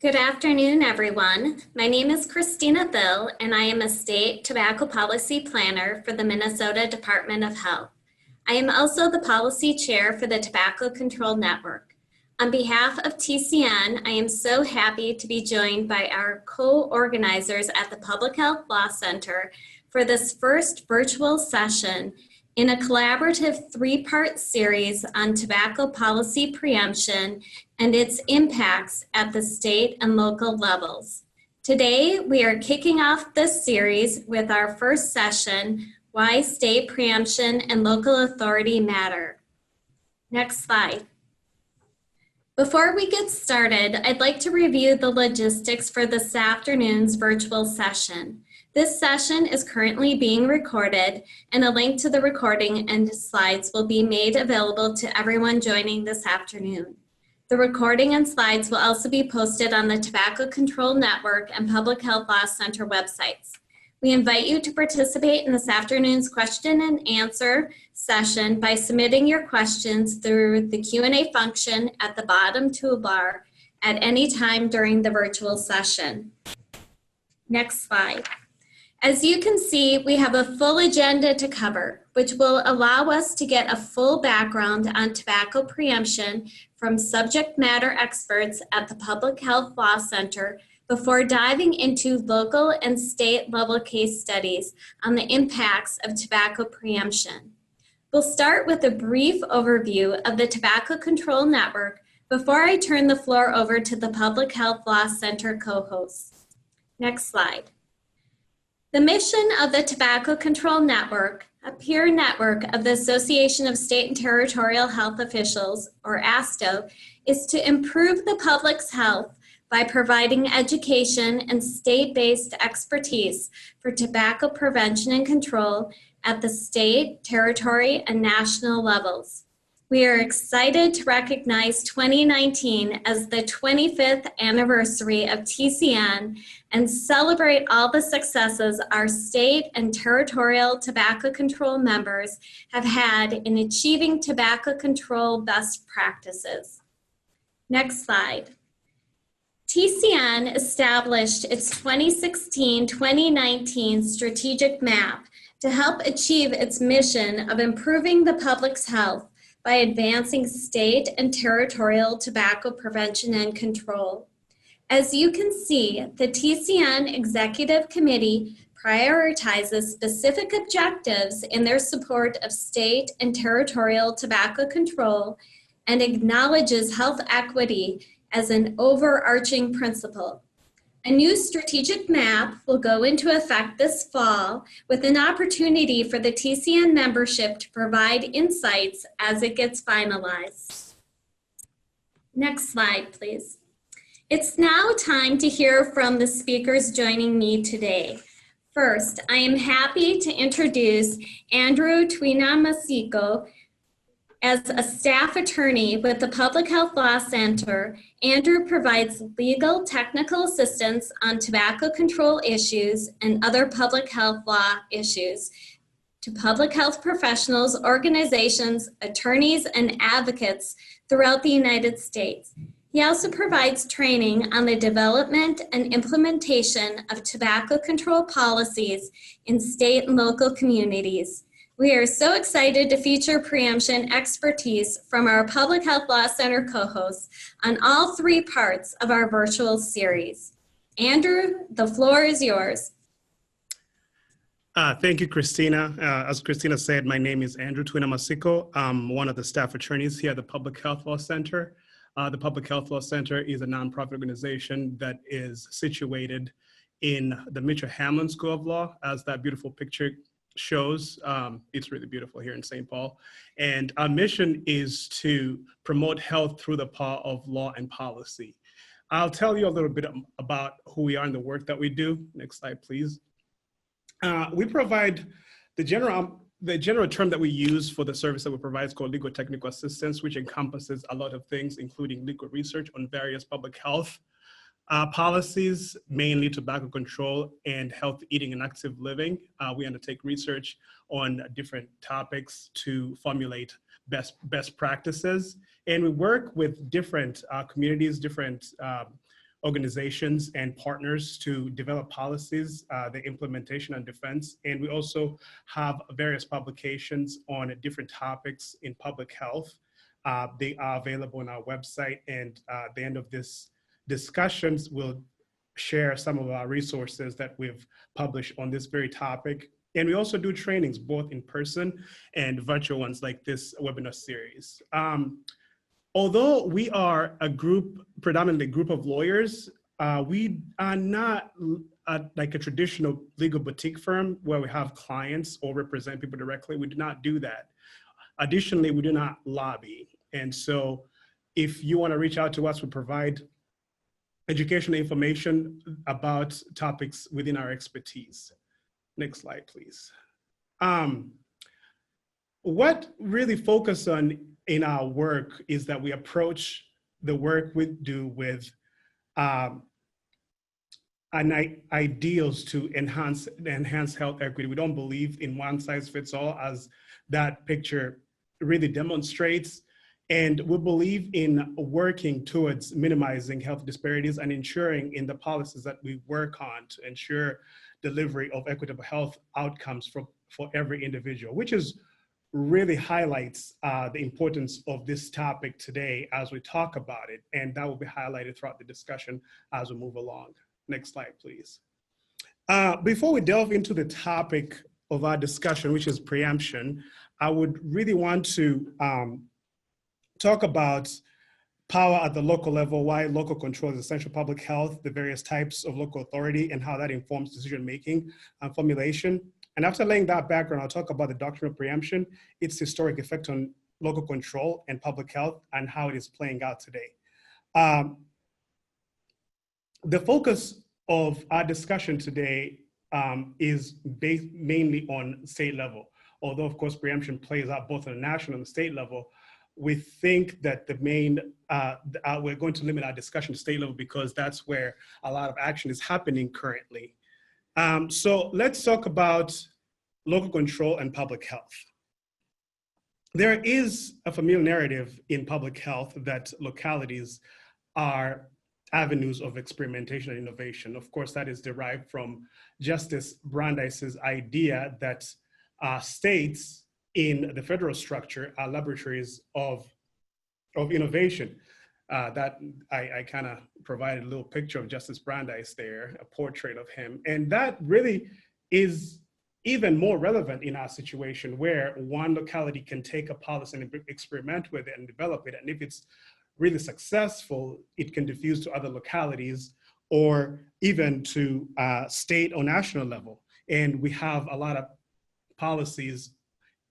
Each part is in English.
Good afternoon, everyone. My name is Christina Thill, and I am a State Tobacco Policy Planner for the Minnesota Department of Health. I am also the Policy Chair for the Tobacco Control Network. On behalf of TCN, I am so happy to be joined by our co-organizers at the Public Health Law Center for this first virtual session in a collaborative three-part series on tobacco policy preemption and its impacts at the state and local levels. Today, we are kicking off this series with our first session, Why State Preemption and Local Authority Matter. Next slide. Before we get started, I'd like to review the logistics for this afternoon's virtual session. This session is currently being recorded, and a link to the recording and slides will be made available to everyone joining this afternoon. The recording and slides will also be posted on the Tobacco Control Network and Public Health Law Center websites. We invite you to participate in this afternoon's question and answer session by submitting your questions through the Q&A function at the bottom toolbar at any time during the virtual session. Next slide. As you can see, we have a full agenda to cover, which will allow us to get a full background on tobacco preemption from subject matter experts at the Public Health Law Center before diving into local and state level case studies on the impacts of tobacco preemption. We'll start with a brief overview of the Tobacco Control Network before I turn the floor over to the Public Health Law Center co-hosts. Next slide. The mission of the Tobacco Control Network, a peer network of the Association of State and Territorial Health Officials, or ASTO, is to improve the public's health by providing education and state-based expertise for tobacco prevention and control at the state, territory, and national levels. We are excited to recognize 2019 as the 25th anniversary of TCN and celebrate all the successes our state and territorial tobacco control members have had in achieving tobacco control best practices. Next slide. TCN established its 2016-2019 strategic map to help achieve its mission of improving the public's health by advancing state and territorial tobacco prevention and control. As you can see, the TCN Executive Committee prioritizes specific objectives in their support of state and territorial tobacco control and acknowledges health equity as an overarching principle. A new strategic map will go into effect this fall with an opportunity for the TCN membership to provide insights as it gets finalized. Next slide, please. It's now time to hear from the speakers joining me today. First, I am happy to introduce Andrew Twina-Masiko. As a staff attorney with the Public Health Law Center, Andrew provides legal technical assistance on tobacco control issues and other public health law issues to public health professionals, organizations, attorneys, and advocates throughout the United States. He also provides training on the development and implementation of tobacco control policies in state and local communities. We are so excited to feature preemption expertise from our Public Health Law Center co-hosts on all three parts of our virtual series. Andrew, the floor is yours. Thank you, Christina. As Christina said, my name is Andrew Twina-Masiko. I'm one of the staff attorneys here at the Public Health Law Center. The Public Health Law Center is a nonprofit organization that is situated in the Mitchell Hamlin School of Law, as that beautiful picture shows. It's really beautiful here in St. Paul. And our mission is to promote health through the power of law and policy. I'll tell you a little bit about who we are and the work that we do. Next slide, please. We provide the general term that we use for the service that we provide is called legal technical assistance, which encompasses a lot of things, including legal research on various public health policies, mainly tobacco control and health eating and active living. We undertake research on different topics to formulate best practices. And we work with different communities, different organizations and partners to develop policies, the implementation and defense. And we also have various publications on different topics in public health. They are available on our website, and at the end of this discussions, we'll share some of our resources that we've published on this very topic. And we also do trainings, both in person and virtual ones like this webinar series. Although we are a group, predominantly group of lawyers, we are not like a traditional legal boutique firm where we have clients or represent people directly. We do not do that. Additionally, we do not lobby. And so if you want to reach out to us, we provide educational information about topics within our expertise. Next slide, please. What really focus on in our work is that we approach the work we do with ideals to enhance health equity. We don't believe in one size fits all, as that picture really demonstrates. And we believe in working towards minimizing health disparities and ensuring in the policies that we work on to ensure delivery of equitable health outcomes for every individual, which is really highlights the importance of this topic today as we talk about it. And that will be highlighted throughout the discussion as we move along. Next slide, please. Before we delve into the topic of our discussion, which is preemption, I would really want to talk about power at the local level, why local control is essential public health, the various types of local authority, and how that informs decision-making and formulation. And after laying that background, I'll talk about the doctrine of preemption, its historic effect on local control and public health, and how it is playing out today. The focus of our discussion today is based mainly on state level. Although, of course, preemption plays out both on the national and the state level, we think that the main, we're going to limit our discussion to state level because that's where a lot of action is happening currently. So let's talk about local control and public health. There is a familiar narrative in public health that localities are avenues of experimentation and innovation. Of course, that is derived from Justice Brandeis's idea that states in the federal structure are laboratories of innovation. That I kind of provided a little picture of Justice Brandeis there, a portrait of him. And that really is even more relevant in our situation where one locality can take a policy and experiment with it and develop it. And if it's really successful, it can diffuse to other localities or even to state or national level. And we have a lot of policies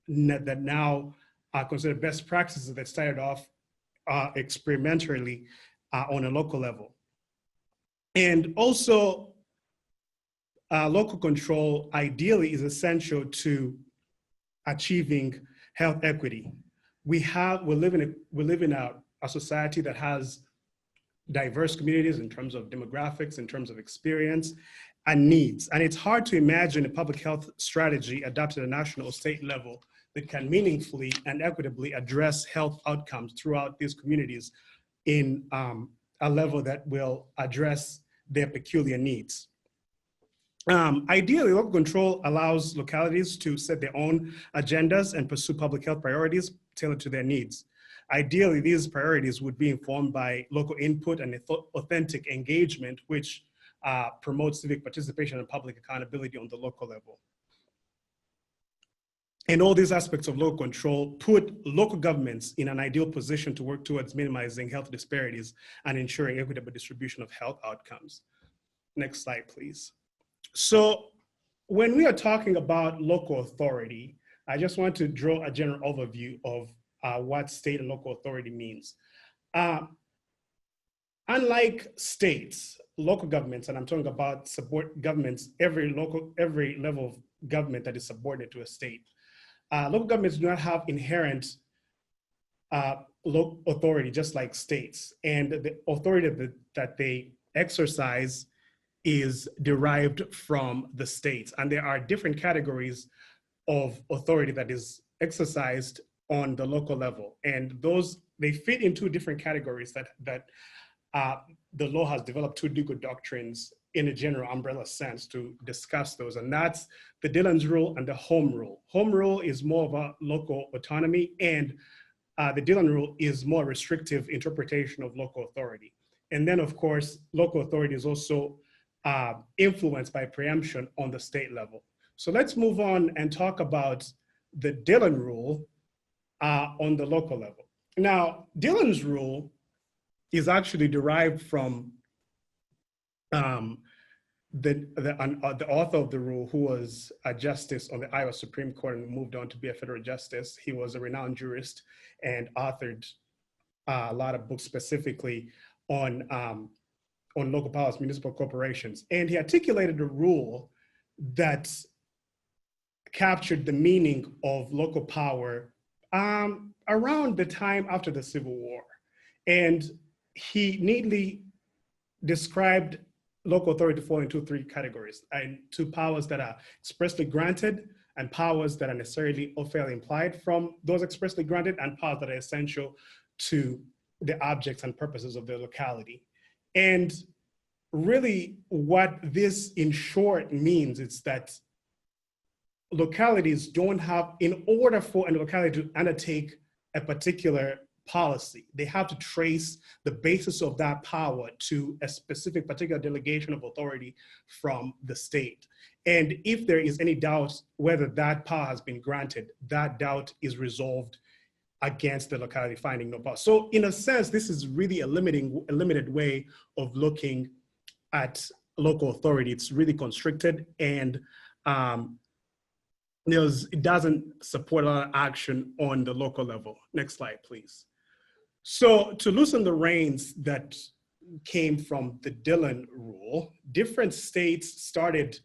that now are considered best practices that started off experimentally on a local level. And also, local control ideally is essential to achieving health equity. We live in a society that has diverse communities in terms of demographics, in terms of experience and needs. And it's hard to imagine a public health strategy adopted at a national or state level that can meaningfully and equitably address health outcomes throughout these communities in a level that will address their peculiar needs. Ideally, local control allows localities to set their own agendas and pursue public health priorities tailored to their needs. Ideally, these priorities would be informed by local input and authentic engagement, which promotes civic participation and public accountability on the local level. And all these aspects of local control put local governments in an ideal position to work towards minimizing health disparities and ensuring equitable distribution of health outcomes. Next slide, please. So when we are talking about local authority, I just want to draw a general overview of what state and local authority means. Unlike states, local governments, and I'm talking about support governments, every level of government that is subordinate to a state, local governments do not have inherent local authority, just like states. And the authority that they exercise is derived from the states. And there are different categories of authority that is exercised on the local level. And those, they fit into different categories that the law has developed two legal doctrines in a general umbrella sense to discuss those, and that's the Dillon'S rule and the home rule. Home rule is more of a local autonomy, and the Dillon rule is more restrictive interpretation of local authority. And then, of course, local authority is also influenced by preemption on the state level. So let's move on and talk about the Dillon rule on the local level. Now, Dillon's rule is actually derived from the author of the rule, who was a justice on the Iowa Supreme Court and moved on to be a federal justice. He was a renowned jurist and authored a lot of books specifically on local powers, municipal corporations. And he articulated a rule that captured the meaning of local power around the time after the Civil War. And he neatly described local authority to fall into three categories, and two powers that are expressly granted and powers that are necessarily or fairly implied from those expressly granted, and powers that are essential to the objects and purposes of the locality. And really what this in short means is that localities don't have, in order for a locality to undertake a particular policy, they have to trace the basis of that power to a specific particular delegation of authority from the state. And if there is any doubt whether that power has been granted, that doubt is resolved against the locality finding no power. So in a sense, this is really a limited way of looking at local authority. It's really constricted, and it doesn't support a lot of action on the local level. Next slide, please. So to loosen the reins that came from the Dillon rule, different states started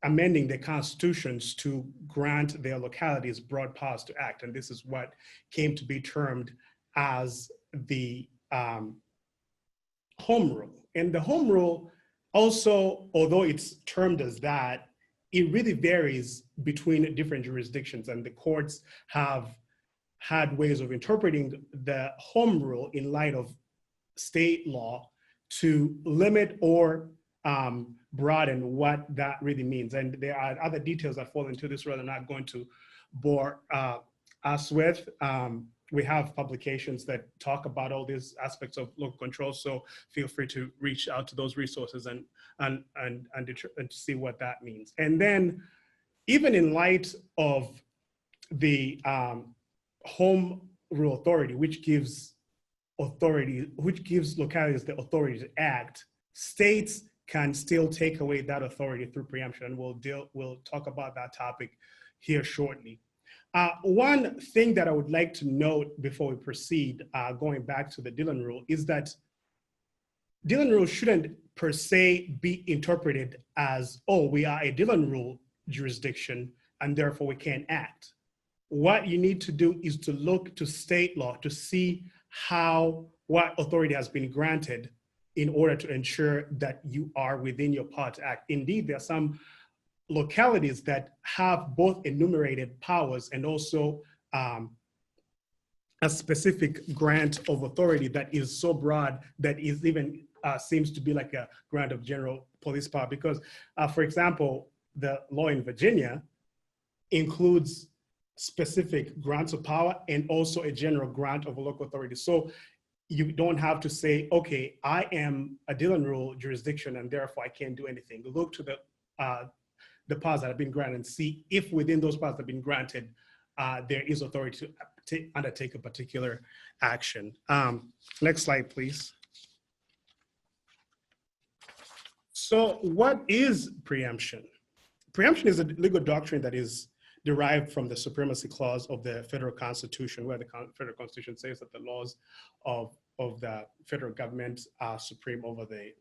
amending their constitutions to grant their localities broad powers to act. And this is what came to be termed as the home rule. And the home rule also, although it's termed as that, it really varies between different jurisdictions, and the courts have had ways of interpreting the home rule in light of state law to limit or broaden what that really means. And there are other details that fall into this rule I'm not going to bore us with. We have publications that talk about all these aspects of local control, so feel free to reach out to those resources and see what that means. And then, even in light of the home rule authority, which gives localities the authority to act, states can still take away that authority through preemption, and we'll talk about that topic here shortly. One thing that I would like to note before we proceed, going back to the Dillon rule, is that Dillon rule shouldn't per se be interpreted as, oh, we are a Dillon rule jurisdiction and therefore we can't act. What you need to do is to look to state law to see what authority has been granted in order to ensure that you are within your power to act. Indeed, there are some localities that have both enumerated powers and also a specific grant of authority that is so broad that is even seems to be like a grant of general police power. Because, for example, the law in Virginia includes specific grants of power and also a general grant of a local authority. So you don't have to say, okay, I am a Dillon rule jurisdiction and therefore I can't do anything. Look to the powers that have been granted and see if within those powers that have been granted, there is authority to undertake a particular action. Next slide, please. So what is preemption? Preemption is a legal doctrine that is derived from the supremacy clause of the federal constitution, where the federal constitution says that the laws of the federal government are supreme over the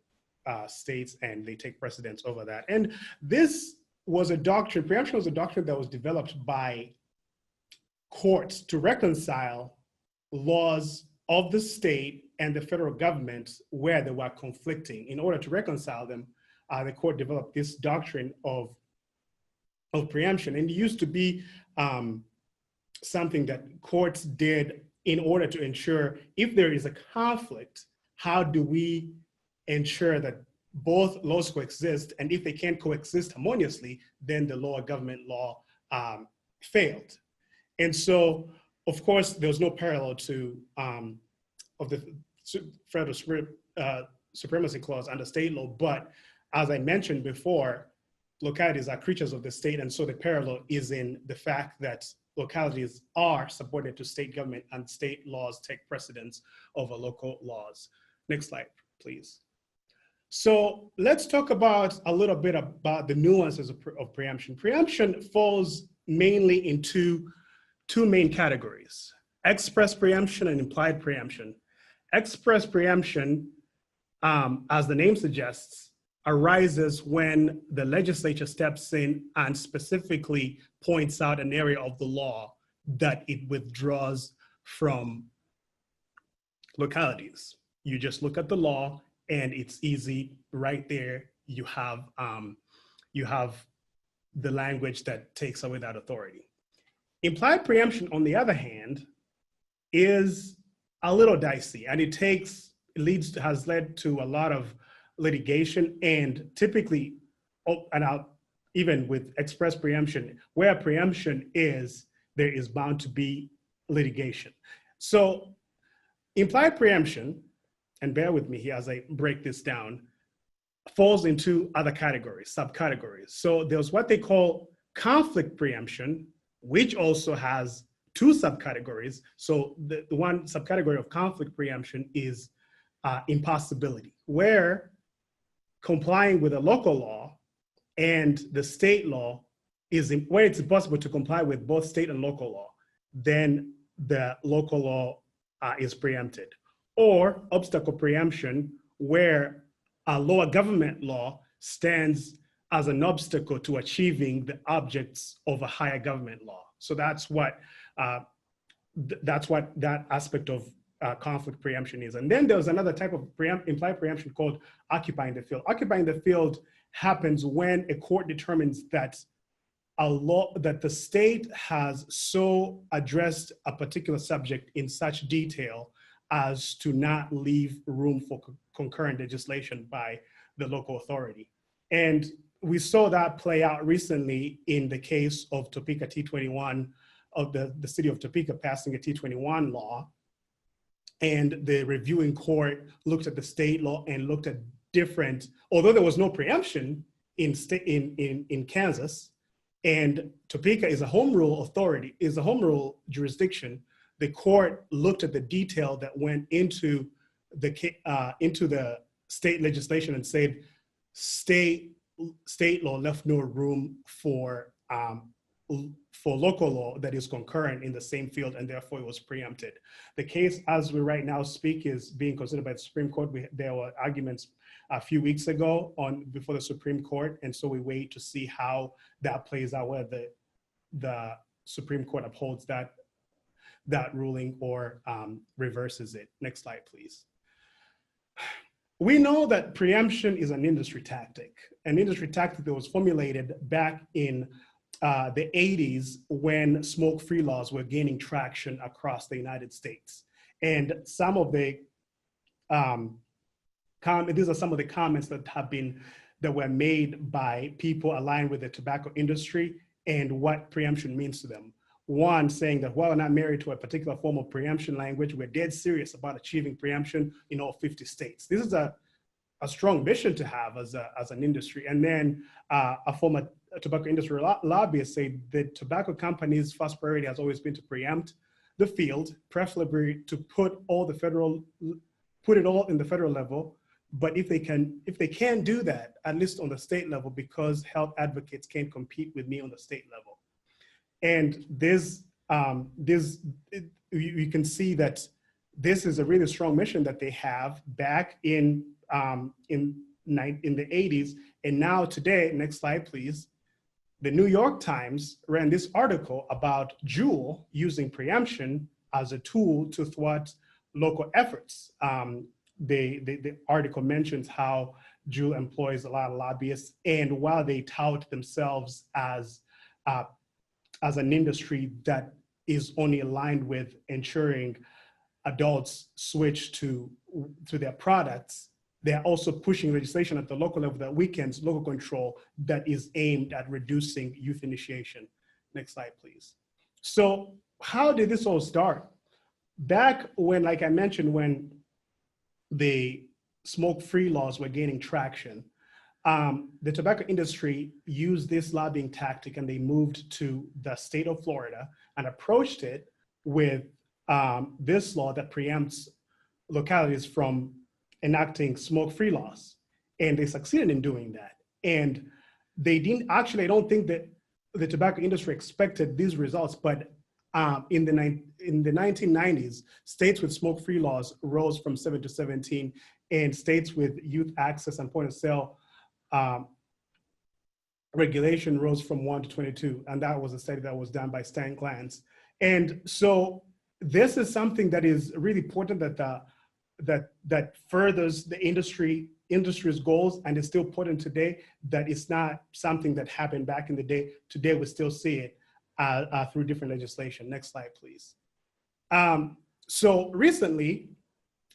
states and they take precedence over that. And this was a doctrine, preemption was a doctrine that was developed by courts to reconcile laws of the state and the federal government where they were conflicting. In order to reconcile them, the court developed this doctrine of preemption. And it used to be something that courts did in order to ensure if there is a conflict how do we ensure that both laws coexist, and if they can't coexist harmoniously, then the lower government law failed. And so, of course, there was no parallel to of the federal supremacy clause under state law, but as I mentioned before, localities are creatures of the state, and so the parallel is in the fact that localities are subordinate to state government and state laws take precedence over local laws. Next slide, please. So let's talk about a little bit about the nuances of preemption. Preemption falls mainly into two main categories: express preemption and implied preemption. Express preemption, as the name suggests, arises when the legislature steps in and specifically points out an area of the law that it withdraws from localities. You just look at the law and it's easy right there. You have the language that takes away that authority. Implied preemption, on the other hand, is a little dicey, and has led to a lot of litigation, and typically, even with express preemption, where preemption is, there is bound to be litigation. So implied preemption, and bear with me here as I break this down, falls into other categories, subcategories. So there's what they call conflict preemption, which also has two subcategories. So the one subcategory of conflict preemption is impossibility, where complying with a local law and the state law where it's impossible to comply with both state and local law, then the local law is preempted. Or obstacle preemption, where a lower government law stands as an obstacle to achieving the objects of a higher government law. So that's what that aspect of conflict preemption is. And then there's another type of implied preemption called occupying the field. Occupying the field happens when a court determines that that the state has so addressed a particular subject in such detail as to not leave room for concurrent legislation by the local authority. And we saw that play out recently in the case of Topeka T21, of the city of Topeka passing a T21 law. And the reviewing court looked at the state law and looked at different, although there was no preemption in Kansas, and Topeka is a home rule authority, is a home rule jurisdiction, the court looked at the detail that went into the state legislation and said state law left no room for local law that is concurrent in the same field, and therefore it was preempted. The case, as we right now speak, is being considered by the Supreme Court. There were arguments a few weeks ago before the Supreme Court, and so we wait to see how that plays out, whether the Supreme Court upholds that ruling or reverses it. Next slide, please. We know that preemption is an industry tactic that was formulated back in the 80s when smoke-free laws were gaining traction across the United States. And some of the these are some of the comments that were made by people aligned with the tobacco industry and what preemption means to them. One, saying that while we're not married to a particular form of preemption language, we're dead serious about achieving preemption in all 50 states. This is a strong mission to have as an industry. And then a former tobacco industry lobbyist said that tobacco companies' first priority has always been to preempt the field, preferably to put it all in the federal level. But if they can do that, at least on the state level, because health advocates can't compete with me on the state level. And you can see that this is a really strong mission that they have back in the 80s. And now today, next slide, please. The New York Times ran this article about Juul using preemption as a tool to thwart local efforts. The article mentions how Juul employs a lot of lobbyists, and while they tout themselves as an industry that is only aligned with ensuring adults switch to their products, they're also pushing legislation at the local level that weakens local control that is aimed at reducing youth initiation. Next slide, please. So how did this all start? Back when, like I mentioned, when the smoke-free laws were gaining traction, the tobacco industry used this lobbying tactic, and they moved to the state of Florida and approached it with this law that preempts localities from enacting smoke-free laws. And they succeeded in doing that. And they didn't actually, I don't think that the tobacco industry expected these results, but in the 1990s, states with smoke-free laws rose from 7 to 17, and states with youth access and point of sale regulation rose from 1 to 22. And that was a study that was done by Stan Glantz. And so this is something that is really important, that furthers the industry's goals, and is still important today, that it's not something that happened back in the day. Today, we still see it through different legislation. Next slide, please. So recently,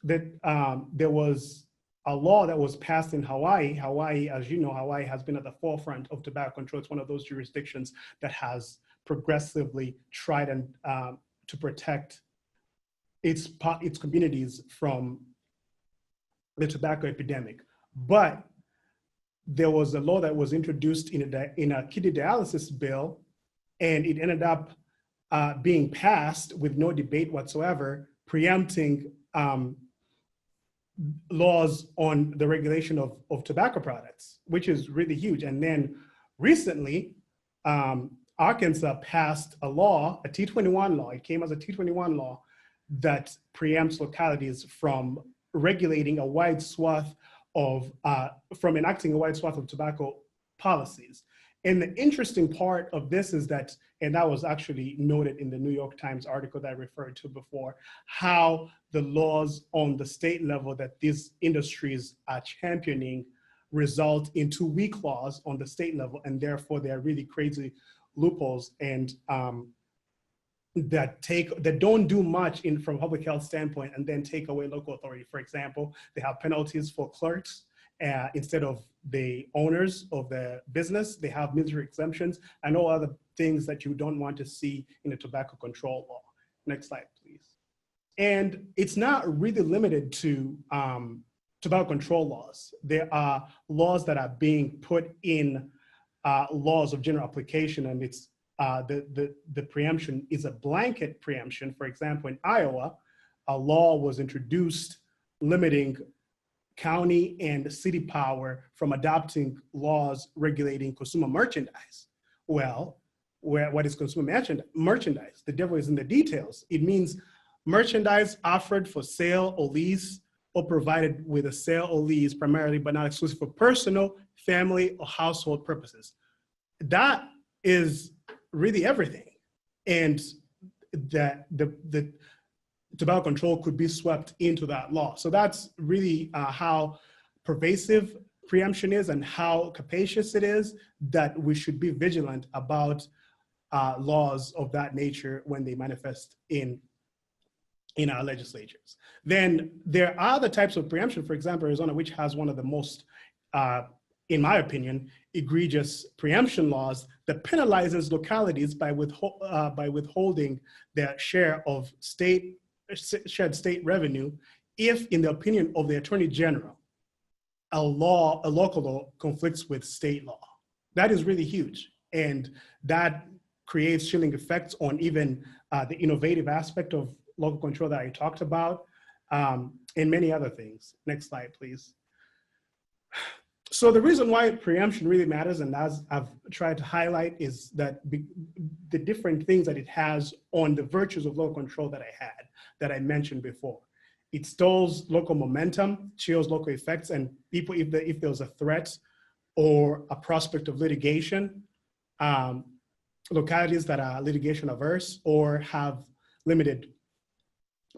there was a law that was passed in Hawaii. Hawaii, as you know, Hawaii has been at the forefront of tobacco control. It's one of those jurisdictions that has progressively tried and to protect its communities from the tobacco epidemic. But there was a law that was introduced in a kidney dialysis bill, and it ended up being passed with no debate whatsoever, preempting laws on the regulation of tobacco products, which is really huge. And then recently, Arkansas passed a law, a T21 law. It came as a T21 law that preempts localities from regulating a wide swath of, from enacting a wide swath of tobacco policies. And the interesting part of this is that, and that was actually noted in the New York Times article that I referred to before, how the laws on the state level that these industries are championing result in too weak laws on the state level, and therefore they're really crazy loopholes and that don't do much from a public health standpoint, and then take away local authority. For example, they have penalties for clerks instead of the owners of the business. They have military exemptions and all other things that you don't want to see in a tobacco control law. Next slide, please. And it's not really limited to tobacco control laws. There are laws that are being put in laws of general application, and it's the preemption is a blanket preemption. For example, in Iowa, a law was introduced limiting county and city power from adopting laws regulating consumer merchandise. Well, what is consumer merchandise? The devil is in the details. It means merchandise offered for sale or lease, or provided with a sale or lease primarily, but not exclusive, for personal, family, or household purposes. That is really everything. And that the tobacco control could be swept into that law. So that's really how pervasive preemption is and how capacious it is, that we should be vigilant about laws of that nature when they manifest in our legislatures. Then there are other types of preemption. For example, Arizona, which has one of the most, in my opinion, egregious preemption laws that penalizes localities by withholding their share of shared state revenue if, in the opinion of the Attorney General, a local law conflicts with state law. That is really huge, and that creates chilling effects on even the innovative aspect of local control that I talked about, and many other things. Next slide, please. So the reason why preemption really matters, and as I've tried to highlight, is that the different things that it has on the virtues of local control that I mentioned before. It stalls local momentum, chills local effects, and people, if there's a threat or a prospect of litigation, localities that are litigation averse or have limited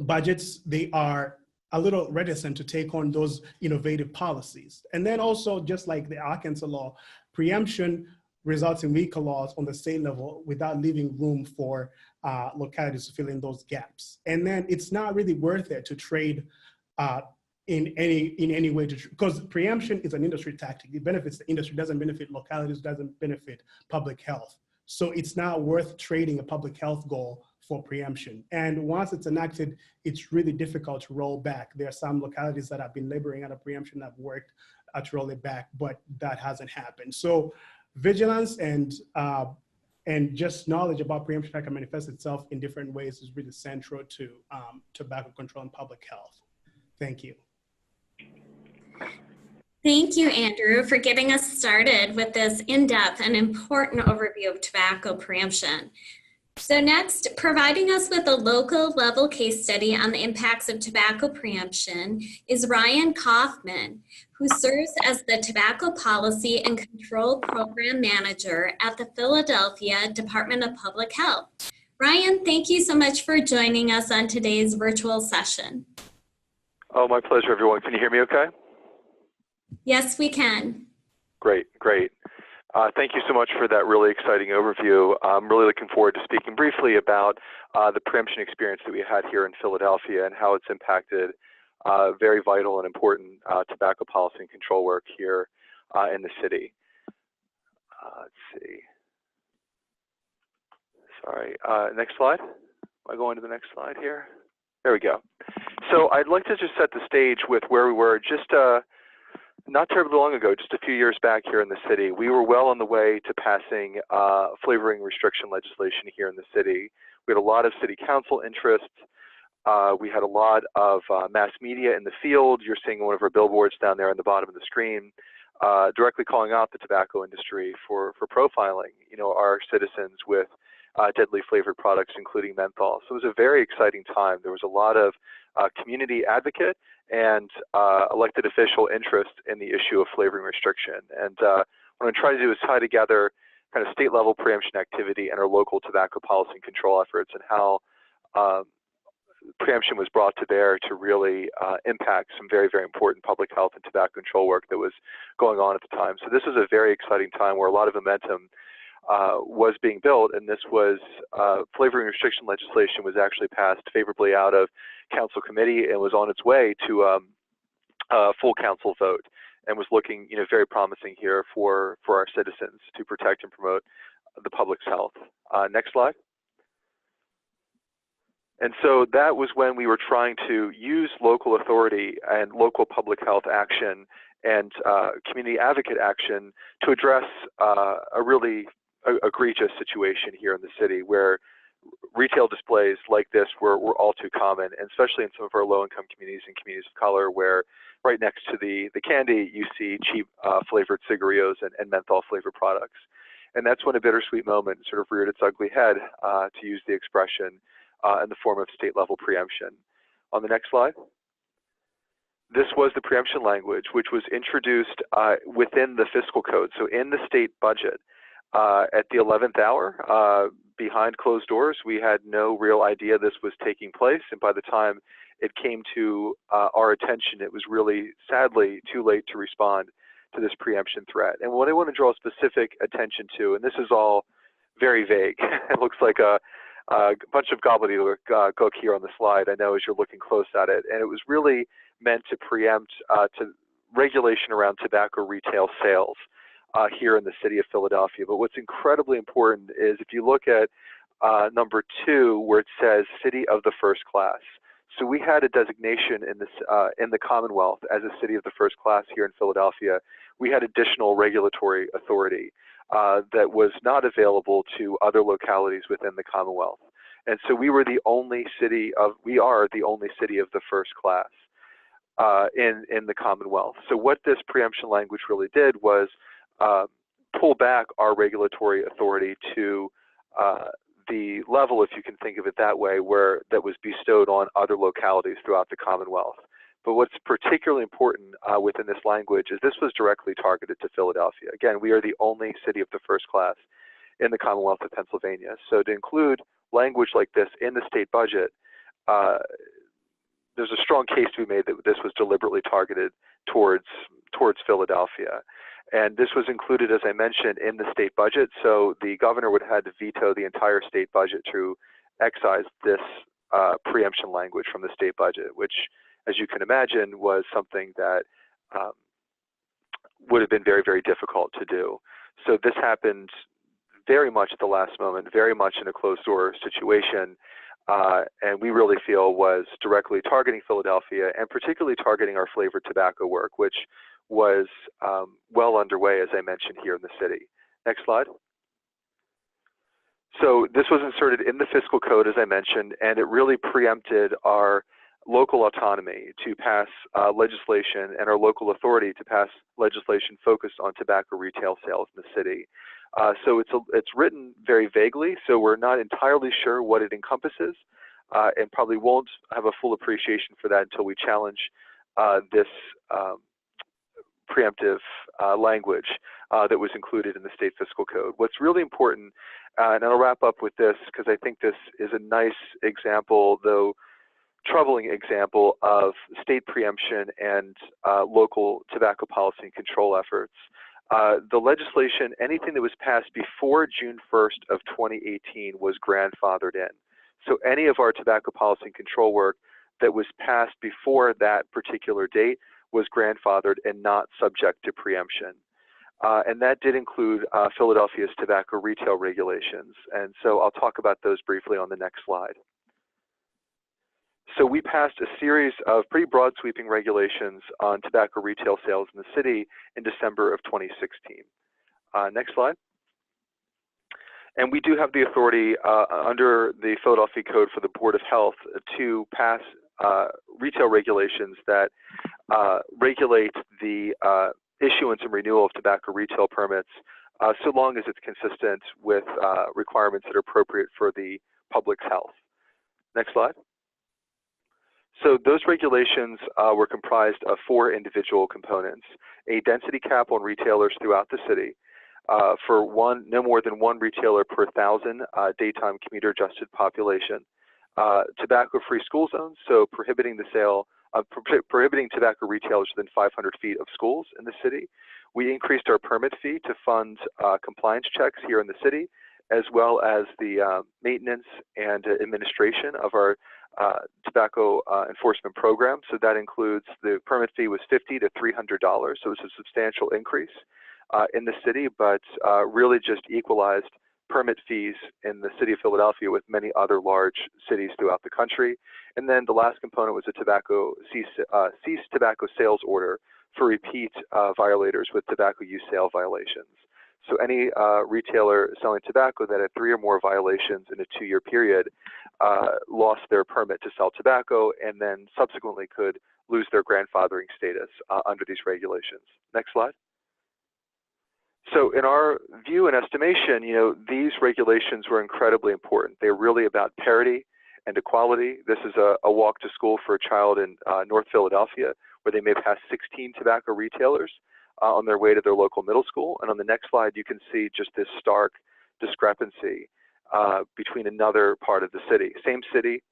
budgets, they are a little reticent to take on those innovative policies. And then also, just like the Arkansas law, preemption results in weaker laws on the state level without leaving room for localities to fill in those gaps. And then it's not really worth it to trade in any way, because preemption is an industry tactic. It benefits the industry, doesn't benefit localities, doesn't benefit public health. So it's not worth trading a public health goal for preemption. And once it's enacted, it's really difficult to roll back. There are some localities that have been laboring under preemption that have worked to roll it back, but that hasn't happened. So vigilance and just knowledge about preemption that can manifest itself in different ways is really central to tobacco control and public health. Thank you. Thank you, Andrew, for getting us started with this in-depth and important overview of tobacco preemption. So next, providing us with a local level case study on the impacts of tobacco preemption is Ryan Kaufman, who serves as the Tobacco Policy and Control Program Manager at the Philadelphia Department of Public Health. Ryan, thank you so much for joining us on today's virtual session. Oh, my pleasure, everyone. Can you hear me okay? Yes, we can. Great, great. Thank you so much for that really exciting overview. I'm really looking forward to speaking briefly about the preemption experience that we had here in Philadelphia and how it's impacted very vital and important tobacco policy and control work here in the city. Let's see. Sorry, next slide. Am I going to the next slide here? There we go. So I'd like to just set the stage with where we were just not terribly long ago, just a few years back here in the city. We were well on the way to passing flavoring restriction legislation here in the city. We had a lot of city council interest. We had a lot of mass media in the field. You're seeing one of our billboards down there on the bottom of the screen, directly calling out the tobacco industry for profiling, our citizens with deadly flavored products, including menthol. So it was a very exciting time. There was a lot of community advocate and elected official interest in the issue of flavoring restriction. And what I'm going to try to do is tie together kind of state level preemption activity and our local tobacco policy and control efforts, and how preemption was brought to bear to really impact some very, very important public health and tobacco control work that was going on at the time. So this was a very exciting time where a lot of momentum was being built, and this was flavoring restriction legislation was actually passed favorably out of council committee and was on its way to a full council vote, and was looking very promising here for our citizens to protect and promote the public's health. Next slide. And so that was when we were trying to use local authority and local public health action and community advocate action to address a really egregious situation here in the city, where retail displays like this were all too common, and especially in some of our low-income communities and communities of color, where right next to the candy you see cheap flavored cigarillos and menthol flavored products. And that's when a bittersweet moment sort of reared its ugly head, to use the expression, in the form of state-level preemption. On the next slide. This was the preemption language, which was introduced within the fiscal code, so in the state budget. At the 11th hour, behind closed doors, we had no real idea this was taking place, and by the time it came to our attention, it was really, sadly, too late to respond to this preemption threat. And what I want to draw specific attention to, and this is all very vague, it looks like a bunch of gobbledygook here on the slide, I know, as you're looking close at it, and it was really meant to preempt to regulation around tobacco retail sales here in the city of Philadelphia. But what's incredibly important is if you look at number 2, where it says city of the first class. So we had a designation in this in the Commonwealth as a city of the first class here in Philadelphia. We had additional regulatory authority that was not available to other localities within the Commonwealth. And so we were the only city we are the only city of the first class in the Commonwealth. So what this preemption language really did was pull back our regulatory authority to the level, if you can think of it that way, where that was bestowed on other localities throughout the Commonwealth. But what's particularly important within this language is this was directly targeted to Philadelphia. Again, we are the only city of the first class in the Commonwealth of Pennsylvania. So to include language like this in the state budget, there's a strong case to be made that this was deliberately targeted towards towards Philadelphia. And this was included, as I mentioned, in the state budget. So the governor would have had to veto the entire state budget to excise this preemption language from the state budget, which, as you can imagine, was something that would have been very, very difficult to do. So this happened very much at the last moment, very much in a closed-door situation, and we really feel was directly targeting Philadelphia and particularly targeting our flavored tobacco work, which was well underway, as I mentioned, here in the city. Next slide. So this was inserted in the fiscal code, as I mentioned, and it really preempted our local autonomy to pass legislation and our local authority to pass legislation focused on tobacco retail sales in the city. So it's written very vaguely, so we're not entirely sure what it encompasses, and probably won't have a full appreciation for that until we challenge this preemptive language that was included in the state fiscal code. What's really important, and I'll wrap up with this because I think this is a nice example, though troubling example, of state preemption and local tobacco policy and control efforts. The legislation, anything that was passed before June 1st of 2018 was grandfathered in. So any of our tobacco policy and control work that was passed before that particular date was grandfathered and not subject to preemption. And that did include Philadelphia's tobacco retail regulations. And so I'll talk about those briefly on the next slide. So we passed a series of pretty broad sweeping regulations on tobacco retail sales in the city in December of 2016. Next slide. And we do have the authority under the Philadelphia Code for the Board of Health to pass retail regulations that regulate the issuance and renewal of tobacco retail permits so long as it's consistent with requirements that are appropriate for the public's health. Next slide. So those regulations were comprised of 4 individual components: a density cap on retailers throughout the city for no more than 1 retailer per 1,000 daytime commuter-adjusted population; tobacco-free school zones, so prohibiting the sale prohibiting tobacco retailers within 500 feet of schools in the city. We increased our permit fee to fund compliance checks here in the city, as well as the maintenance and administration of our tobacco enforcement program. So that includes the permit fee was $50 to $300, so it's a substantial increase in the city, but really just equalized permit fees in the city of Philadelphia with many other large cities throughout the country. And then the last component was a cease tobacco sales order for repeat violators with tobacco use sale violations. So any retailer selling tobacco that had 3 or more violations in a 2-year period lost their permit to sell tobacco and then subsequently could lose their grandfathering status under these regulations. Next slide. So in our view and estimation, these regulations were incredibly important. They're really about parity and equality. This is a walk to school for a child in North Philadelphia, where they may pass 16 tobacco retailers on their way to their local middle school. And on the next slide, you can see just this stark discrepancy between another part of the city. Same city,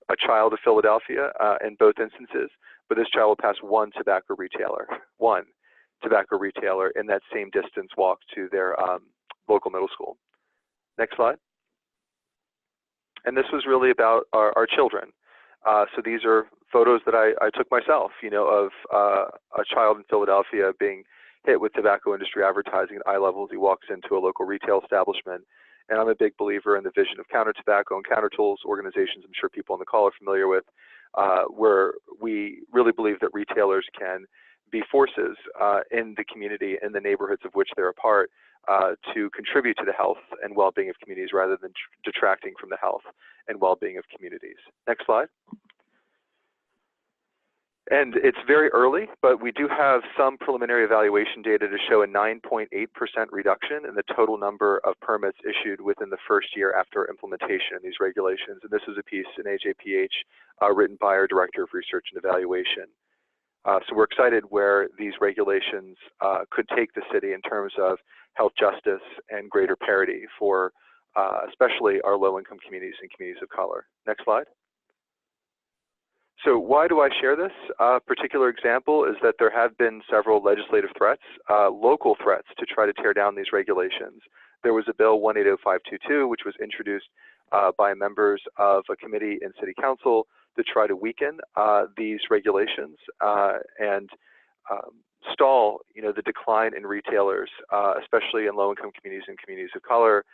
a child of Philadelphia in both instances, but this child will pass 1 tobacco retailer, 1 tobacco retailer in that same distance walk to their local middle school. Next slide. And this was really about our children. So these are photos that I took myself, of a child in Philadelphia being hit with tobacco industry advertising at eye level as he walks into a local retail establishment. And I'm a big believer in the vision of Counter Tobacco and Counter Tools organizations I'm sure people on the call are familiar with, where we really believe that retailers can be forces in the community, in the neighborhoods of which they're a part, to contribute to the health and well-being of communities rather than detracting from the health and well-being of communities. Next slide. And it's very early, but we do have some preliminary evaluation data to show a 9.8% reduction in the total number of permits issued within the first year after implementation of these regulations. And this is a piece in AJPH written by our Director of Research and Evaluation. So we're excited where these regulations could take the city in terms of health justice and greater parity for especially our low-income communities and communities of color. Next slide. So why do I share this? A particular example is that there have been several legislative threats, local threats, to try to tear down these regulations. There was a bill 180522, which was introduced by members of a committee in City Council to try to weaken these regulations and stall, the decline in retailers, especially in low-income communities and communities of color,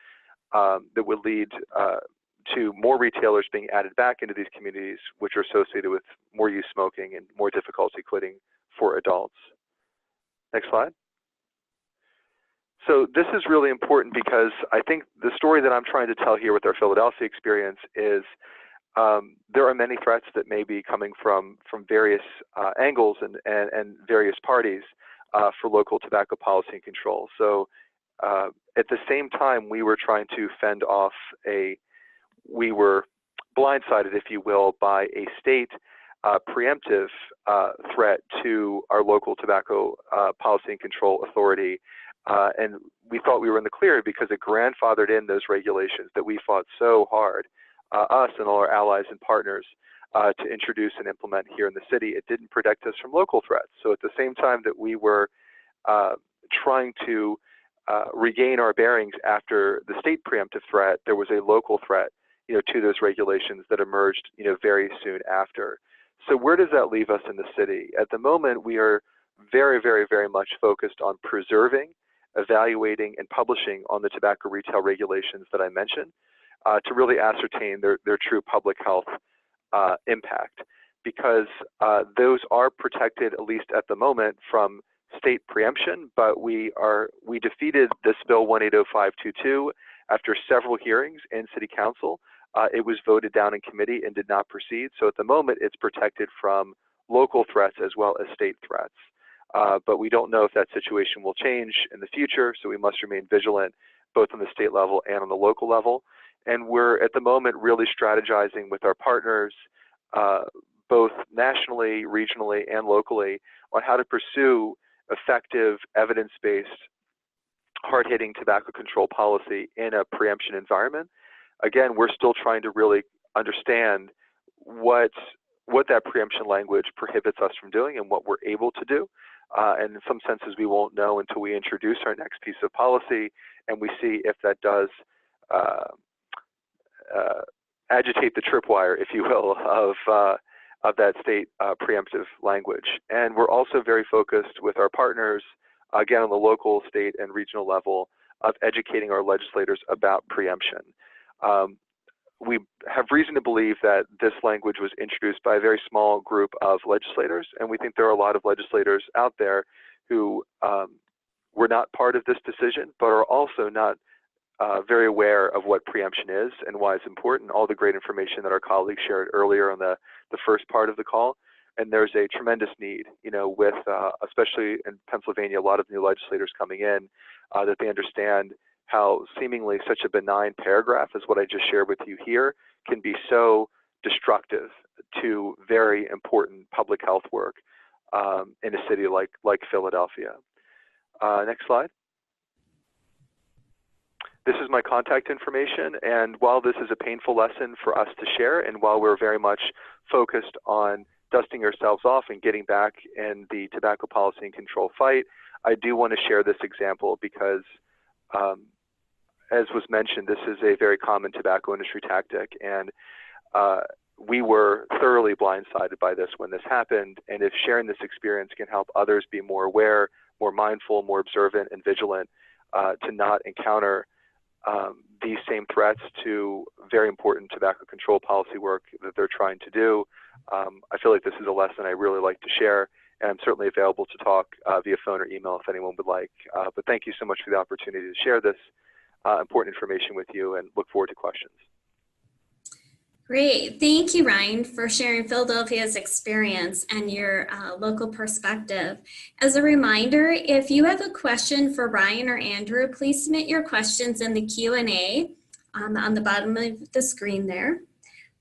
that would lead to more retailers being added back into these communities, which are associated with more youth smoking and more difficulty quitting for adults. Next slide. So this is really important because I think the story that I'm trying to tell here with our Philadelphia experience is there are many threats that may be coming from various angles and various parties for local tobacco policy and control. So at the same time, we were trying to fend off we were blindsided, if you will, by a state preemptive threat to our local tobacco policy and control authority. And we thought we were in the clear because it grandfathered in those regulations that we fought so hard, us and all our allies and partners, to introduce and implement here in the city. It didn't protect us from local threats. So at the same time that we were trying to regain our bearings after the state preemptive threat, there was a local threat, to those regulations that emerged, very soon after. So where does that leave us in the city? At the moment, we are very, very, very much focused on preserving, evaluating, and publishing on the tobacco retail regulations that I mentioned to really ascertain their true public health impact, because those are protected, at least at the moment, from state preemption, but we defeated this bill 180522 after several hearings in City Council. It was voted down in committee and did not proceed. So at the moment, it's protected from local threats as well as state threats. But we don't know if that situation will change in the future, so we must remain vigilant both on the state level and on the local level. And we're at the moment really strategizing with our partners, both nationally, regionally, and locally, on how to pursue effective, evidence-based, hard-hitting tobacco control policy in a preemption environment. Again, we're still trying to really understand what that preemption language prohibits us from doing and what we're able to do. And in some senses, we won't know until we introduce our next piece of policy and we see if that does agitate the tripwire, if you will, of that state preemptive language. And we're also very focused with our partners, again, on the local, state, and regional level, of educating our legislators about preemption. We have reason to believe that this language was introduced by a very small group of legislators, and we think there are a lot of legislators out there who were not part of this decision, but are also not very aware of what preemption is and why it's important, all the great information that our colleagues shared earlier on the first part of the call. And there's a tremendous need, with, especially in Pennsylvania, a lot of new legislators coming in, that they understand how seemingly such a benign paragraph as what I just shared with you here can be so destructive to very important public health work in a city like Philadelphia. Next slide. This is my contact information, and while this is a painful lesson for us to share, and while we're very much focused on dusting ourselves off and getting back in the tobacco policy and control fight, I do want to share this example because, as was mentioned, this is a very common tobacco industry tactic, and we were thoroughly blindsided by this when this happened. And if sharing this experience can help others be more aware, more mindful, more observant, and vigilant to not encounter these same threats to very important tobacco control policy work that they're trying to do, I feel like this is a lesson I really like to share, and I'm certainly available to talk via phone or email if anyone would like. But thank you so much for the opportunity to share this important information with you, and look forward to questions. Great. Thank you, Ryan, for sharing Philadelphia's experience and your local perspective. As a reminder, if you have a question for Ryan or Andrew, please submit your questions in the Q&A on the bottom of the screen there.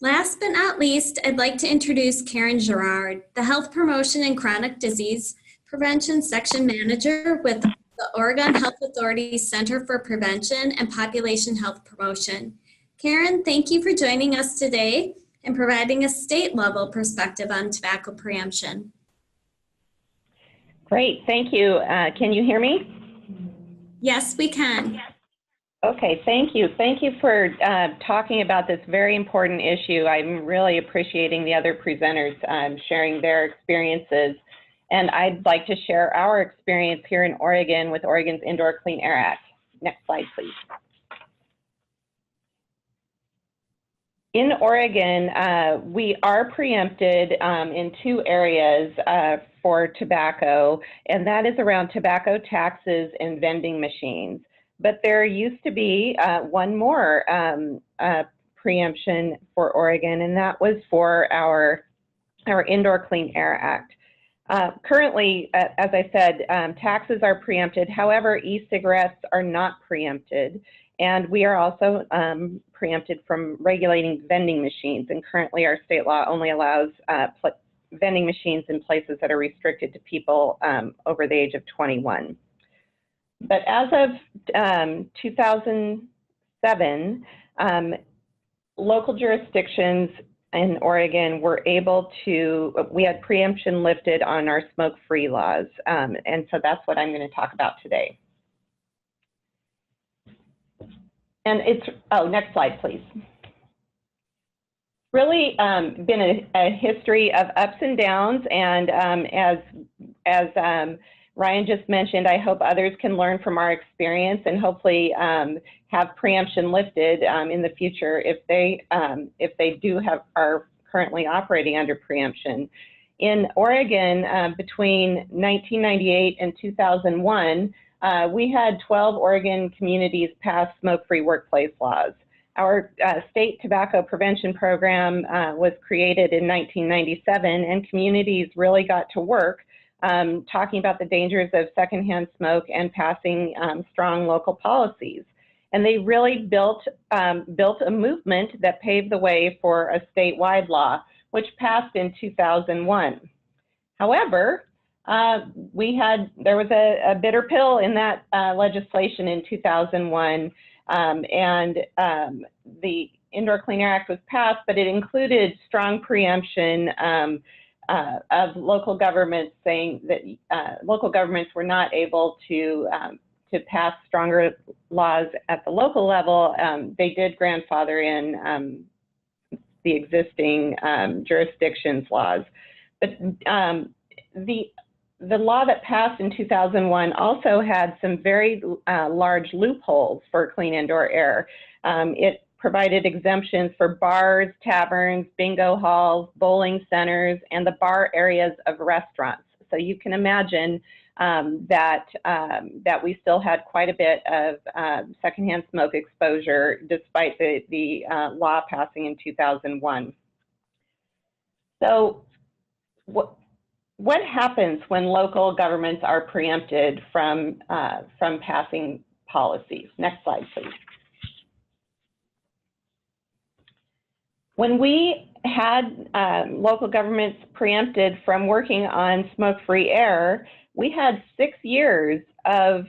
Last but not least, I'd like to introduce Karen Gerard, the Health Promotion and Chronic Disease Prevention Section Manager with the Oregon Health Authority Center for Prevention and Population Health Promotion. Karen, thank you for joining us today. and providing a state-level perspective on tobacco preemption. Great, thank you. Can you hear me? Yes, we can. Okay, thank you. Thank you for talking about this very important issue. I'm really appreciating the other presenters sharing their experiences. And I'd like to share our experience here in Oregon with Oregon's Indoor Clean Air Act. Next slide, please. In Oregon, we are preempted in two areas for tobacco, and that is around tobacco taxes and vending machines. But there used to be one more preemption for Oregon, and that was for our Indoor Clean Air Act. Currently, as I said, taxes are preempted. However, e-cigarettes are not preempted. And we are also preempted from regulating vending machines. And currently, our state law only allows vending machines in places that are restricted to people over the age of 21. But as of 2007, local jurisdictions in Oregon were able to, we had preemption lifted on our smoke-free laws. And so that's what I'm going to talk about today. And it's, oh, next slide, please. Really been a history of ups and downs, and as Ryan just mentioned, I hope others can learn from our experience and hopefully have preemption lifted in the future if they are currently operating under preemption. In Oregon, between 1998 and 2001, we had 12 Oregon communities pass smoke-free workplace laws. Our state tobacco prevention program was created in 1997, and communities really got to work talking about the dangers of secondhand smoke and passing strong local policies. And they really built a movement that paved the way for a statewide law, which passed in 2001. However, there was a bitter pill in that legislation in 2001, and the Indoor Clean Air Act was passed, but it included strong preemption of local governments, saying that local governments were not able to pass stronger laws at the local level. They did grandfather in the existing jurisdictions laws, but the law that passed in 2001 also had some very large loopholes for clean indoor air. It provided exemptions for bars, taverns, bingo halls, bowling centers, and the bar areas of restaurants. So you can imagine that we still had quite a bit of secondhand smoke exposure despite the law passing in 2001. So what happens when local governments are preempted from passing policies? Next slide, please. When we had local governments preempted from working on smoke-free air, we had 6 years of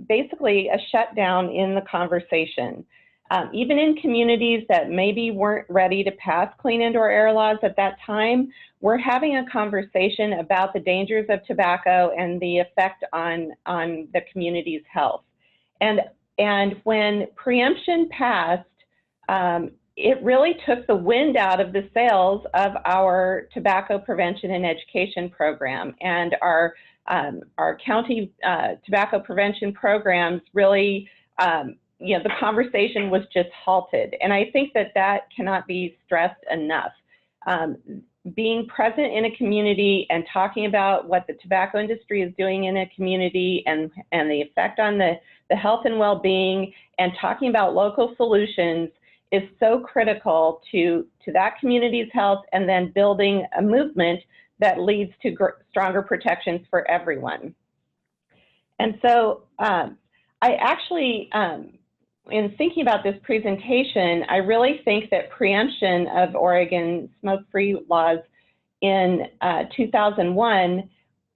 basically a shutdown in the conversation. Even in communities that maybe weren't ready to pass clean indoor air laws at that time, we're having a conversation about the dangers of tobacco and the effect on the community's health. And when preemption passed, it really took the wind out of the sails of our tobacco prevention and education program, and our county tobacco prevention programs really, the conversation was just halted. And I think that cannot be stressed enough. Being present in a community and talking about what the tobacco industry is doing in a community and the effect on the health and well-being, and talking about local solutions is so critical to that community's health, and then building a movement that leads to stronger protections for everyone. And so I actually, in thinking about this presentation, I really think that preemption of Oregon smoke-free laws in 2001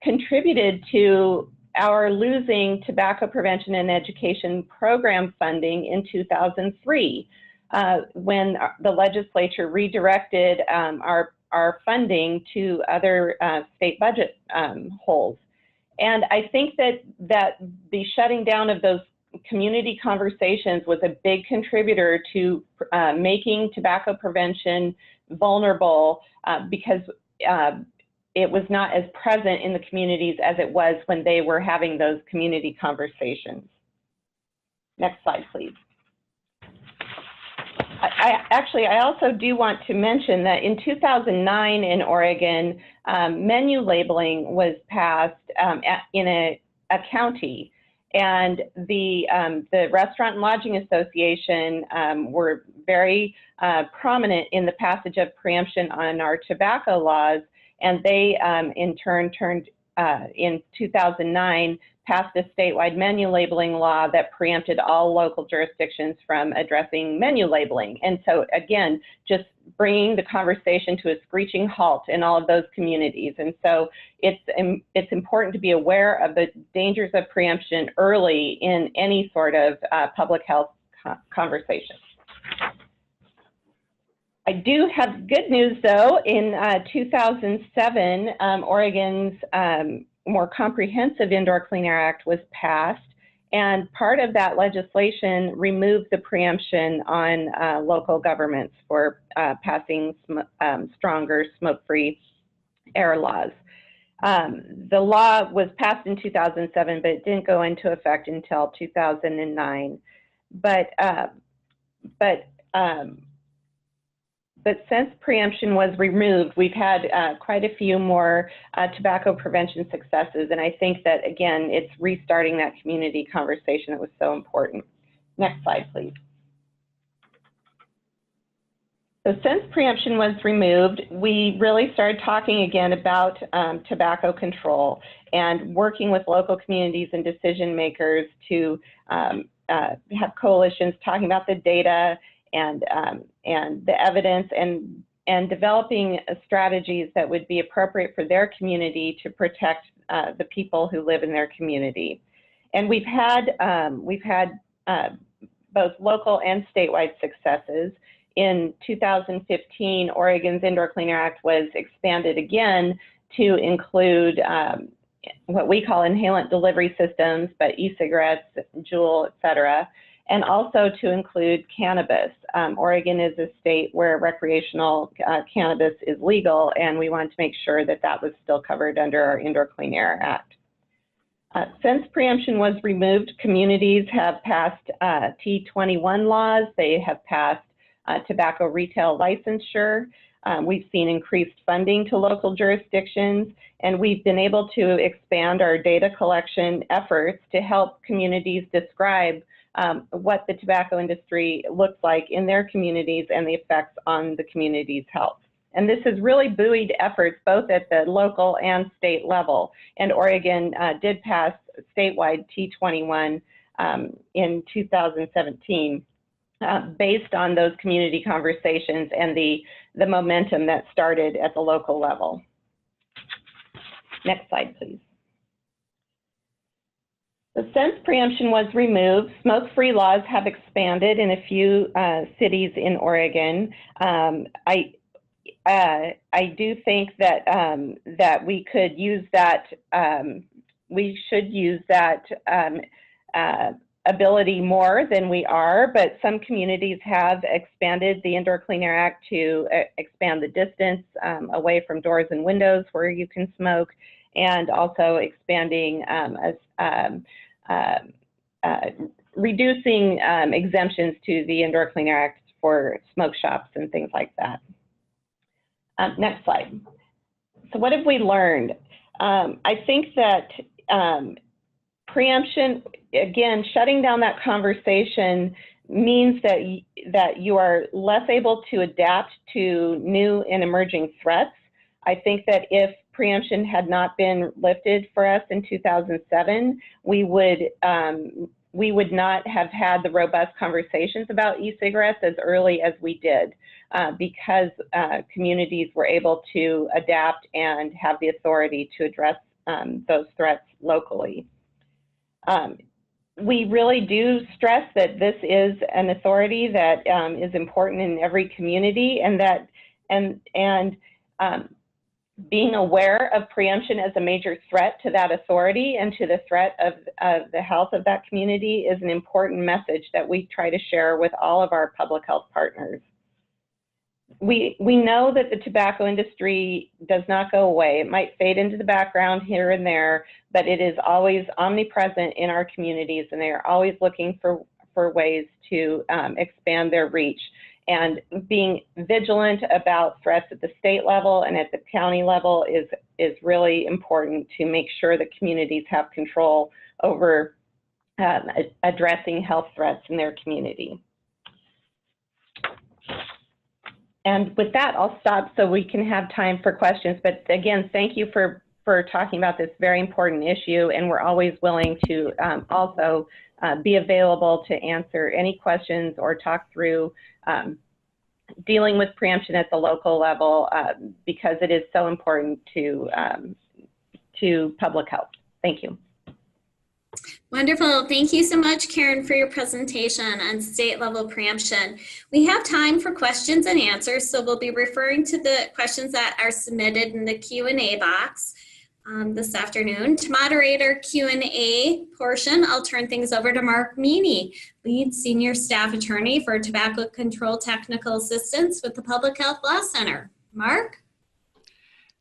contributed to our losing tobacco prevention and education program funding in 2003. when the legislature redirected our funding to other state budget holes. And I think that the shutting down of those community conversations was a big contributor to making tobacco prevention vulnerable because it was not as present in the communities as it was when they were having those community conversations. Next slide, please. I also do want to mention that in 2009 in Oregon, menu labeling was passed in a county, and the Restaurant and Lodging Association were very prominent in the passage of preemption on our tobacco laws, and they in turn turned in 2009 passed a statewide menu labeling law that preempted all local jurisdictions from addressing menu labeling. And so again, just bringing the conversation to a screeching halt in all of those communities. And so it's important to be aware of the dangers of preemption early in any sort of public health conversation. I do have good news though. In 2007, Oregon's more comprehensive Indoor Clean Air Act was passed, and part of that legislation removed the preemption on local governments for passing stronger smoke-free air laws. The law was passed in 2007, but it didn't go into effect until 2009. But since preemption was removed, we've had quite a few more tobacco prevention successes, and I think that, again, it's restarting that community conversation that was so important. Next slide, please. So since preemption was removed, we really started talking again about tobacco control and working with local communities and decision makers to have coalitions talking about the data and the evidence and developing strategies that would be appropriate for their community to protect the people who live in their community. And we've had both local and statewide successes. In 2015, Oregon's Indoor Clean Air Act was expanded again to include what we call inhalant delivery systems, but e-cigarettes, Juul, et cetera, and also to include cannabis. Oregon is a state where recreational cannabis is legal, and we wanted to make sure that that was still covered under our Indoor Clean Air Act. Since preemption was removed, communities have passed T21 laws. They have passed tobacco retail licensure. We've seen increased funding to local jurisdictions, and we've been able to expand our data collection efforts to help communities describe what the tobacco industry looks like in their communities and the effects on the community's health. And this has really buoyed efforts both at the local and state level. And Oregon did pass statewide T21 in 2017 based on those community conversations and the momentum that started at the local level. Next slide, please. So since preemption was removed, smoke-free laws have expanded in a few cities in Oregon. I do think that that we could use that. We should use that ability more than we are, but some communities have expanded the Indoor Clean Air Act to expand the distance away from doors and windows where you can smoke, and also expanding reducing exemptions to the Indoor Clean Air Act for smoke shops and things like that. Next slide. So what have we learned? I think that preemption, again, shutting down that conversation means that you are less able to adapt to new and emerging threats. I think that if preemption had not been lifted for us in 2007, we would not have had the robust conversations about e-cigarettes as early as we did, because communities were able to adapt and have the authority to address those threats locally. we really do stress that this is an authority that is important in every community, and that being aware of preemption as a major threat to that authority and to the threat of the health of that community is an important message that we try to share with all of our public health partners. We know that the tobacco industry does not go away. It might fade into the background here and there, but it is always omnipresent in our communities, and they are always looking for ways to expand their reach. And being vigilant about threats at the state level and at the county level is really important to make sure that communities have control over addressing health threats in their community. And with that, I'll stop so we can have time for questions. But again, thank you for talking about this very important issue, and we're always willing to also be available to answer any questions or talk through dealing with preemption at the local level because it is so important to public health. Thank you. Wonderful. Thank you so much, Karen, for your presentation on state level preemption. We have time for questions and answers, so we'll be referring to the questions that are submitted in the Q&A box this afternoon. To moderate our Q&A portion, I'll turn things over to Mark Meany, Lead Senior Staff Attorney for Tobacco Control Technical Assistance with the Public Health Law Center. Mark?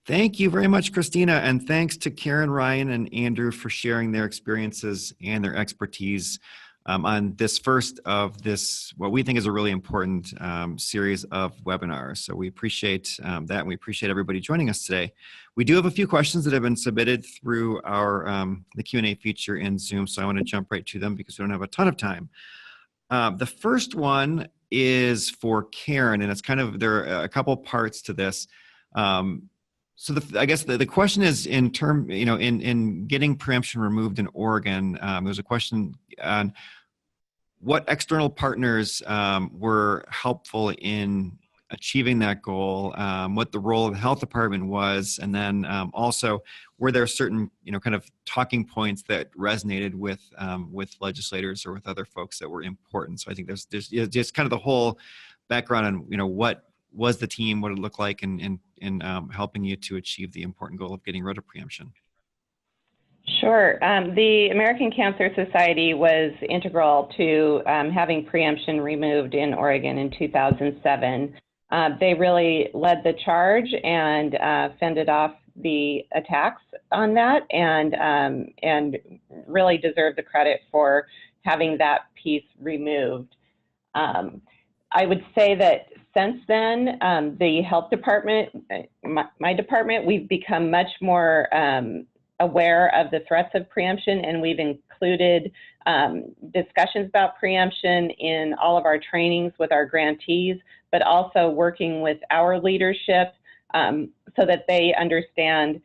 Thank you very much, Christina, and thanks to Karen, Ryan, and Andrew for sharing their experiences and their expertise on this first of this, what we think is a really important series of webinars. So we appreciate that, and we appreciate everybody joining us today. We do have a few questions that have been submitted through our the Q&A feature in Zoom, so I want to jump right to them because we don't have a ton of time. The first one is for Karen, and it's kind of, there are a couple parts to this. So I guess the question is in getting preemption removed in Oregon, there's a question on what external partners were helpful in achieving that goal, what the role of the health department was, and then also were there certain kind of talking points that resonated with legislators or with other folks that were important. So I think there's just kind of the whole background on what was the team, what it looked like in helping you to achieve the important goal of getting rid of preemption. Sure. The American Cancer Society was integral to having preemption removed in Oregon in 2007. They really led the charge and fended off the attacks on that, and really deserve the credit for having that piece removed. I would say that since then, the health department, my department, we've become much more aware of the threats of preemption, and we've included discussions about preemption in all of our trainings with our grantees, but also working with our leadership so that they understand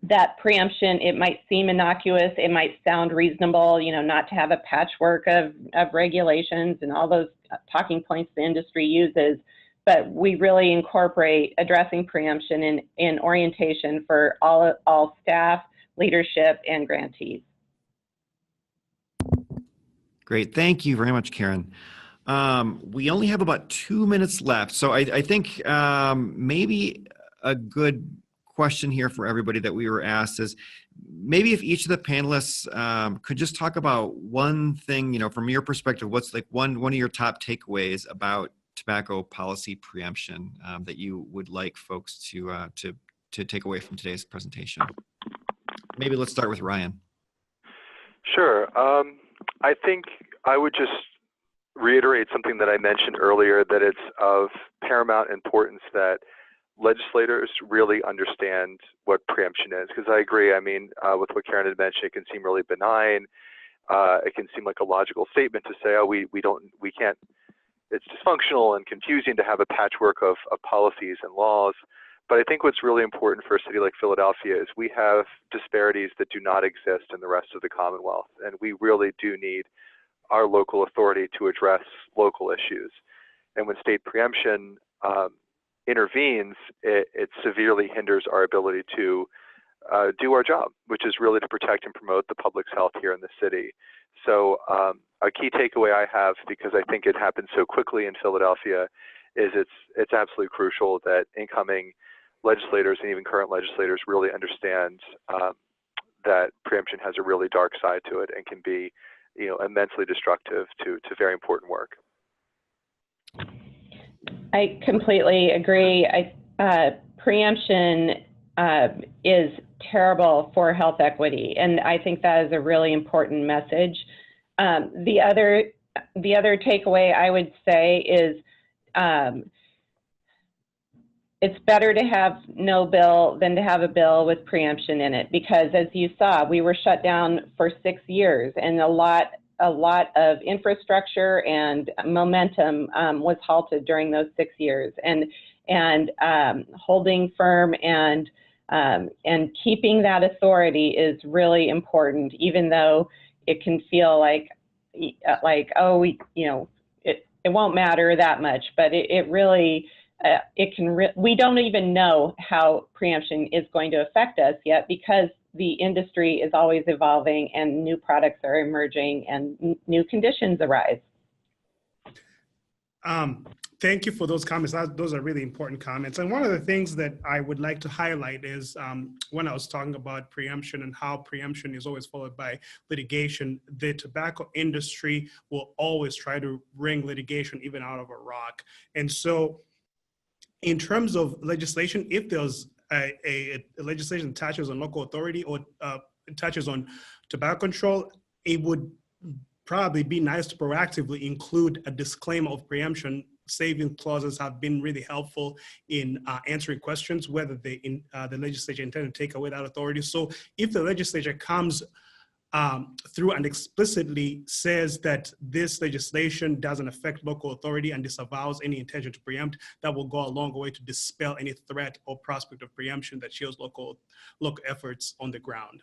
that preemption, it might seem innocuous, it might sound reasonable, not to have a patchwork of regulations and all those talking points the industry uses, but we really incorporate addressing preemption in orientation for all staff, leadership, and grantees. Great, thank you very much, Karen. We only have about 2 minutes left, so I think maybe a good question here for everybody that we were asked is maybe if each of the panelists could just talk about one thing, from your perspective, what's like one of your top takeaways about tobacco policy preemption that you would like folks to take away from today's presentation. Maybe let's start with Ryan. Sure. I think I would just reiterate something that I mentioned earlier, that it's of paramount importance that legislators really understand what preemption is, because I agree. I mean, with what Karen had mentioned, it can seem really benign. It can seem like a logical statement to say, oh, we can't. It's dysfunctional and confusing to have a patchwork of policies and laws. But I think what's really important for a city like Philadelphia is we have disparities that do not exist in the rest of the Commonwealth, and we really do need our local authority to address local issues. And when state preemption intervenes, it severely hinders our ability to do our job, which is really to protect and promote the public's health here in the city. So a key takeaway I have, because I think it happened so quickly in Philadelphia, is it's absolutely crucial that incoming legislators and even current legislators really understand that preemption has a really dark side to it and can be, immensely destructive to very important work. I completely agree. Preemption is terrible for health equity, and I think that is a really important message. The other takeaway I would say is it's better to have no bill than to have a bill with preemption in it, because as you saw, we were shut down for 6 years, and a lot of infrastructure and momentum was halted during those 6 years. And holding firm and keeping that authority is really important, even though it can feel like oh, it won't matter that much, but it really we don't even know how preemption is going to affect us yet, because the industry is always evolving and new products are emerging and new conditions arise. Thank you for those comments. Those are really important comments. And one of the things that I would like to highlight is when I was talking about preemption and how preemption is always followed by litigation, the tobacco industry will always try to wring litigation even out of a rock. And so in terms of legislation, if there's a legislation that touches on local authority or touches on tobacco control, it would probably be nice to proactively include a disclaimer of preemption. Saving clauses have been really helpful in answering questions whether the legislature intended to take away that authority. So if the legislature comes through and explicitly says that this legislation doesn't affect local authority and disavows any intention to preempt, that will go a long way to dispel any threat or prospect of preemption that shows local efforts on the ground.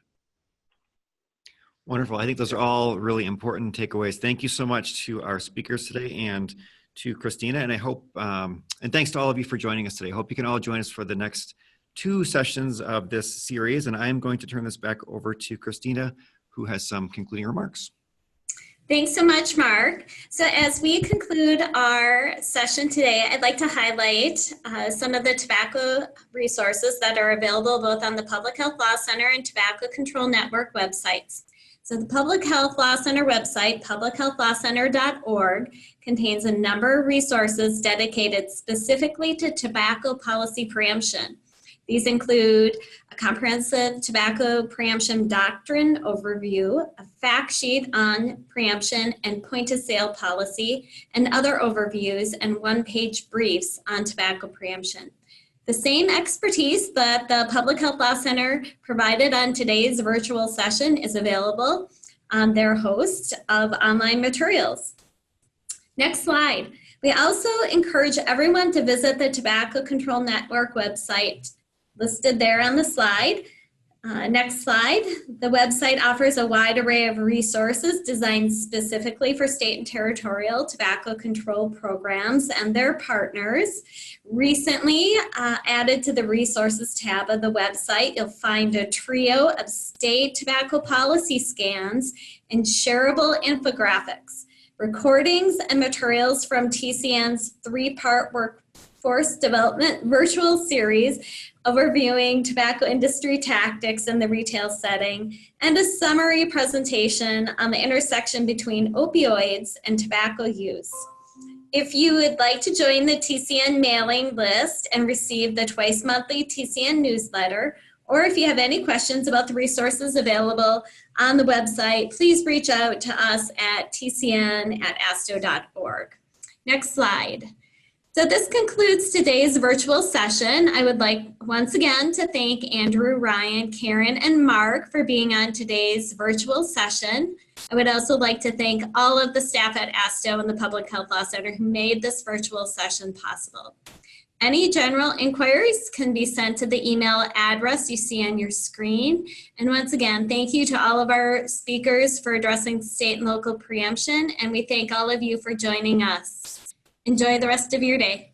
Wonderful. I think those are all really important takeaways. Thank you so much to our speakers today and to Christina. And I hope, and thanks to all of you for joining us today. I hope you can all join us for the next 2 sessions of this series. And I'm going to turn this back over to Christina, who has some concluding remarks. Thanks so much, Mark. So as we conclude our session today, I'd like to highlight some of the tobacco resources that are available both on the Public Health Law Center and Tobacco Control Network websites. So the Public Health Law Center website, publichealthlawcenter.org, contains a number of resources dedicated specifically to tobacco policy preemption. These include a comprehensive tobacco preemption doctrine overview, a fact sheet on preemption and point-of-sale policy, and other overviews and one-page briefs on tobacco preemption. The same expertise that the Public Health Law Center provided on today's virtual session is available on their host of online materials. Next slide. We also encourage everyone to visit the Tobacco Control Network website listed there on the slide. Next slide. The website offers a wide array of resources designed specifically for state and territorial tobacco control programs and their partners. Recently added to the resources tab of the website, you'll find a trio of state tobacco policy scans and shareable infographics, recordings and materials from TCN's 3-part workforce development virtual series overviewing tobacco industry tactics in the retail setting, and a summary presentation on the intersection between opioids and tobacco use. If you would like to join the TCN mailing list and receive the twice-monthly TCN newsletter, or if you have any questions about the resources available on the website, please reach out to us at tcn@asto.org. Next slide. So this concludes today's virtual session. I would like once again to thank Andrew, Ryan, Karen, and Mark for being on today's virtual session. I would also like to thank all of the staff at ASTO and the Public Health Law Center who made this virtual session possible. Any general inquiries can be sent to the email address you see on your screen. And once again, thank you to all of our speakers for addressing state and local preemption, and we thank all of you for joining us. Enjoy the rest of your day.